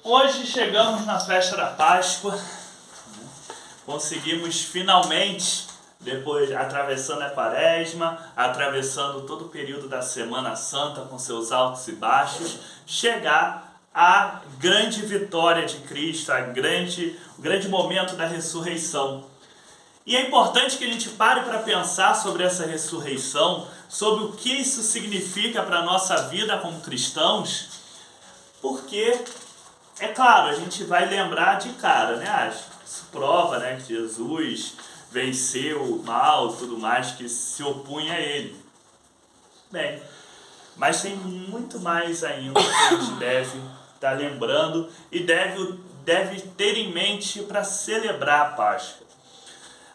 Hoje chegamos na festa da Páscoa, conseguimos finalmente, depois atravessando a Quaresma, atravessando todo o período da Semana Santa com seus altos e baixos, chegar à grande vitória de Cristo, o grande momento da ressurreição. E é importante que a gente pare para pensar sobre essa ressurreição, sobre o que isso significa para a nossa vida como cristãos, porque, é claro, a gente vai lembrar de cara, né? Isso prova, né, que Jesus venceu o mal e tudo mais que se opunha a ele. Bem, mas tem muito mais ainda que a gente deve estar lembrando e deve ter em mente para celebrar a Páscoa.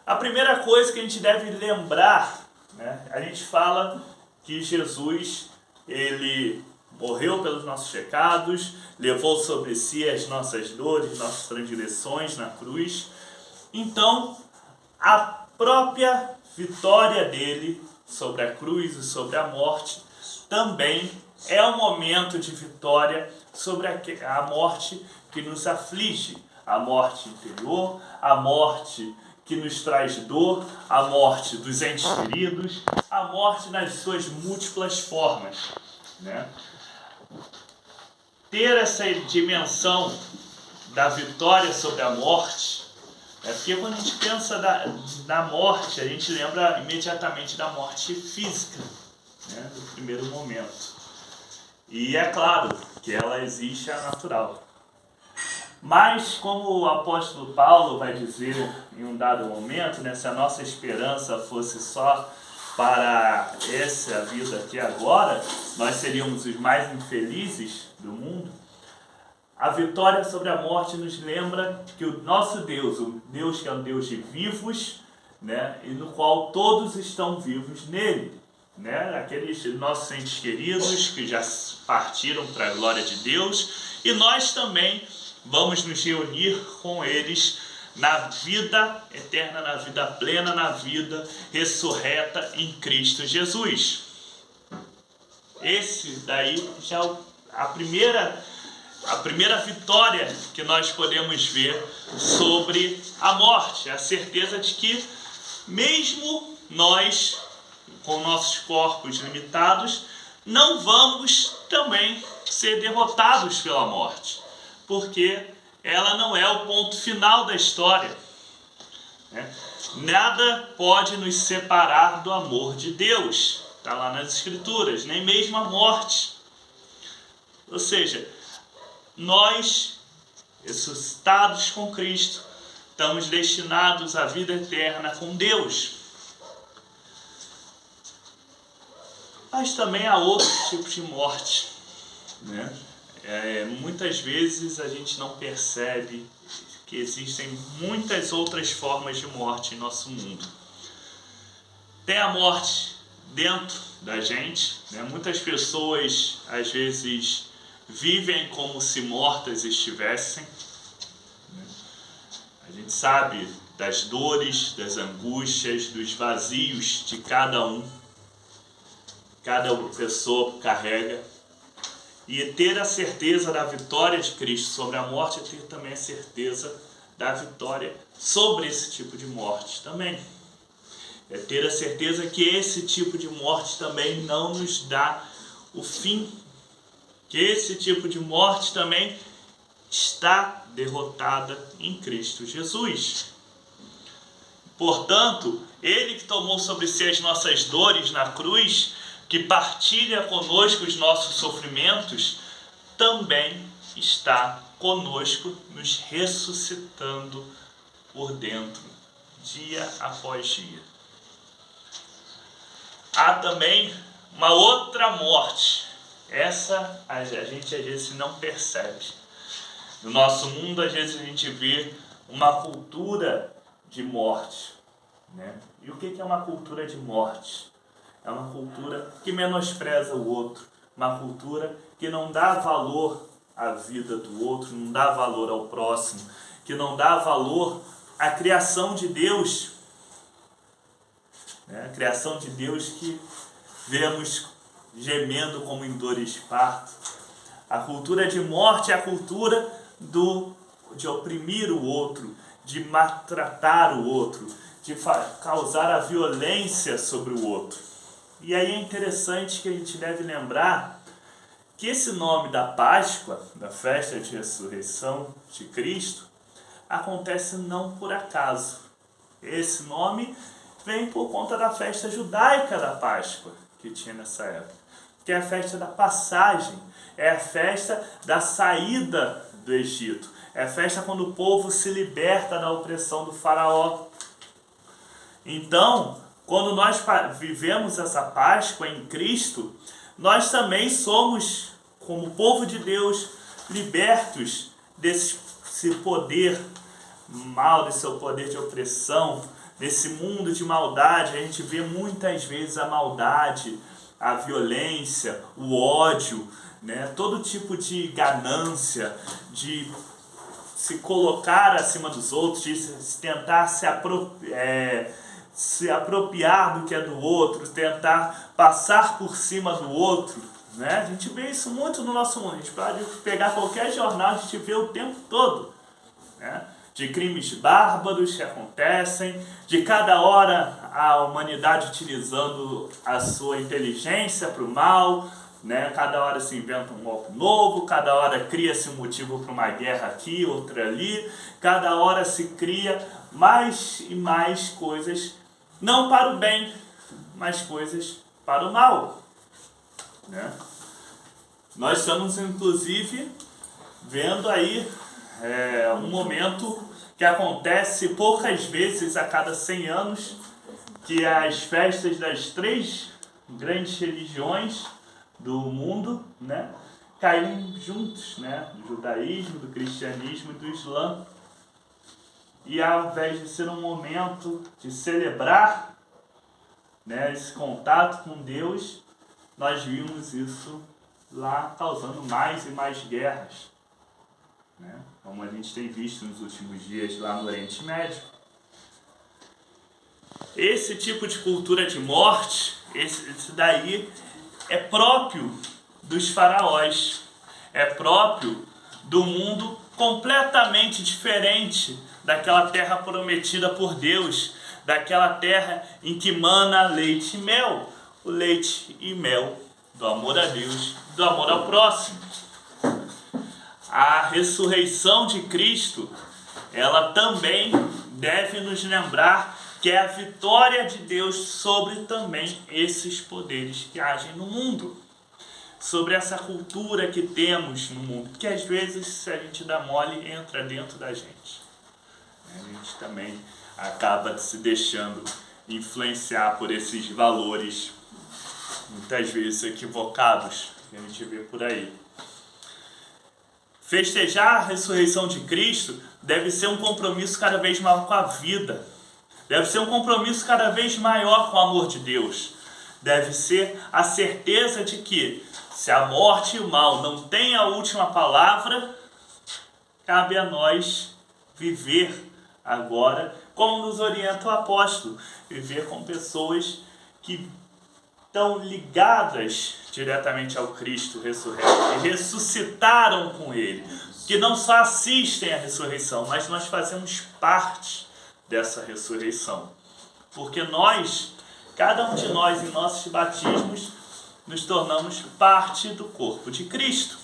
A primeira coisa que a gente deve lembrar, né, a gente fala que Jesus, ele morreu pelos nossos pecados, levou sobre si as nossas dores, nossas transgressões na cruz. Então, a própria vitória dele sobre a cruz e sobre a morte também é um momento de vitória sobre a morte que nos aflige, a morte interior, a morte que nos traz dor, a morte dos entes queridos, a morte nas suas múltiplas formas, né? Ter essa dimensão da vitória sobre a morte, porque quando a gente pensa na morte, a gente lembra imediatamente da morte física, né, do primeiro momento. E é claro que ela existe, é natural. Mas, como o apóstolo Paulo vai dizer em um dado momento, né, se a nossa esperança fosse só para essa vida aqui agora, nós seríamos os mais infelizes do mundo. A vitória sobre a morte nos lembra que o nosso Deus, o Deus que é um Deus de vivos, né, e no qual todos estão vivos nele, né, aqueles nossos entes queridos que já partiram para a glória de Deus, e nós também vamos nos reunir com eles na vida eterna, na vida plena, na vida ressurreta em Cristo Jesus. Esse daí já é a primeira vitória que nós podemos ver sobre a morte, a certeza de que mesmo nós, com nossos corpos limitados, não vamos também ser derrotados pela morte, porque ela não é o ponto final da história, né? Nada pode nos separar do amor de Deus, está lá nas Escrituras, nem mesmo a morte. Ou seja, nós, ressuscitados com Cristo, estamos destinados à vida eterna com Deus. Mas também há outros tipos de morte, né? Muitas vezes a gente não percebe que existem muitas outras formas de morte em nosso mundo. Tem a morte dentro da gente, né? Muitas pessoas às vezes vivem como se mortas estivessem, né? A gente sabe das dores, das angústias, dos vazios de cada pessoa carrega. E ter a certeza da vitória de Cristo sobre a morte é ter também a certeza da vitória sobre esse tipo de morte também. É ter a certeza que esse tipo de morte também não nos dá o fim, que esse tipo de morte também está derrotada em Cristo Jesus. Portanto, Ele que tomou sobre si as nossas dores na cruz, que partilha conosco os nossos sofrimentos, também está conosco, nos ressuscitando por dentro, dia após dia. Há também uma outra morte. Essa a gente às vezes não percebe. No nosso mundo, às vezes a gente vê uma cultura de morte, né? E o que é uma cultura de morte? É uma cultura que menospreza o outro, uma cultura que não dá valor à vida do outro, não dá valor ao próximo, que não dá valor à criação de Deus, né? A criação de Deus que vemos gemendo como em dores de parto. A cultura de morte é a cultura de oprimir o outro, de maltratar o outro, de causar a violência sobre o outro. E aí é interessante que a gente deve lembrar que esse nome da Páscoa, da festa de ressurreição de Cristo, acontece não por acaso. Esse nome vem por conta da festa judaica da Páscoa que tinha nessa época, que é a festa da passagem, é a festa da saída do Egito, é a festa quando o povo se liberta da opressão do faraó. Então, quando nós vivemos essa Páscoa em Cristo, nós também somos, como povo de Deus, libertos desse poder mal, desse seu poder de opressão, desse mundo de maldade. A gente vê muitas vezes a maldade, a violência, o ódio, né? Todo tipo de ganância, de se colocar acima dos outros, de tentar se apropriar do que é do outro, tentar passar por cima do outro, né? A gente vê isso muito no nosso mundo. A gente pode pegar qualquer jornal, a gente vê o tempo todo, né? De crimes bárbaros que acontecem, de cada hora a humanidade utilizando a sua inteligência para o mal, né? Cada hora se inventa um golpe novo, cada hora cria-se um motivo para uma guerra aqui, outra ali, cada hora se cria mais e mais coisas, não para o bem, mas coisas para o mal, né? Nós estamos, inclusive, vendo aí um momento que acontece poucas vezes a cada 100 anos, que é as festas das 3 grandes religiões do mundo, né, caírem juntos, né, do judaísmo, do cristianismo e do islã. E ao invés de ser um momento de celebrar, né, esse contato com Deus, nós vimos isso lá causando mais e mais guerras, né? Como a gente tem visto nos últimos dias lá no Oriente Médio. Esse tipo de cultura de morte, esse daí é próprio dos faraós, é próprio do mundo completamente diferente daquela terra prometida por Deus, daquela terra em que mana leite e mel, o leite e mel do amor a Deus, do amor ao próximo. A ressurreição de Cristo, ela também deve nos lembrar que é a vitória de Deus sobre também esses poderes que agem no mundo, sobre essa cultura que temos no mundo, que às vezes, se a gente dá mole, entra dentro da gente. A gente também acaba se deixando influenciar por esses valores, muitas vezes equivocados, que a gente vê por aí. Festejar a ressurreição de Cristo deve ser um compromisso cada vez maior com a vida. Deve ser um compromisso cada vez maior com o amor de Deus. Deve ser a certeza de que, se a morte e o mal não têm a última palavra, cabe a nós viver agora, como nos orienta o apóstolo, viver com pessoas que estão ligadas diretamente ao Cristo ressurreto, que ressuscitaram com Ele, que não só assistem à ressurreição, mas nós fazemos parte dessa ressurreição. Porque nós, cada um de nós em nossos batismos, nos tornamos parte do corpo de Cristo.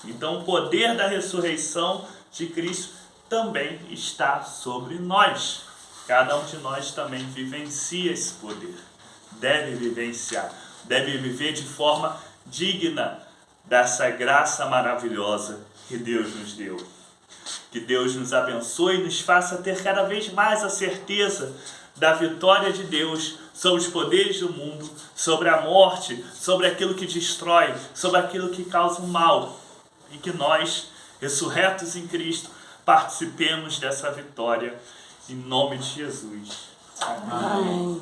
Então o poder da ressurreição de Cristo também está sobre nós. Cada um de nós também vivencia esse poder. Deve vivenciar, deve viver de forma digna dessa graça maravilhosa que Deus nos deu. Que Deus nos abençoe e nos faça ter cada vez mais a certeza da vitória de Deus sobre os poderes do mundo, sobre a morte, sobre aquilo que destrói, sobre aquilo que causa o mal. E que nós, ressurretos em Cristo, participemos dessa vitória em nome de Jesus. Amém.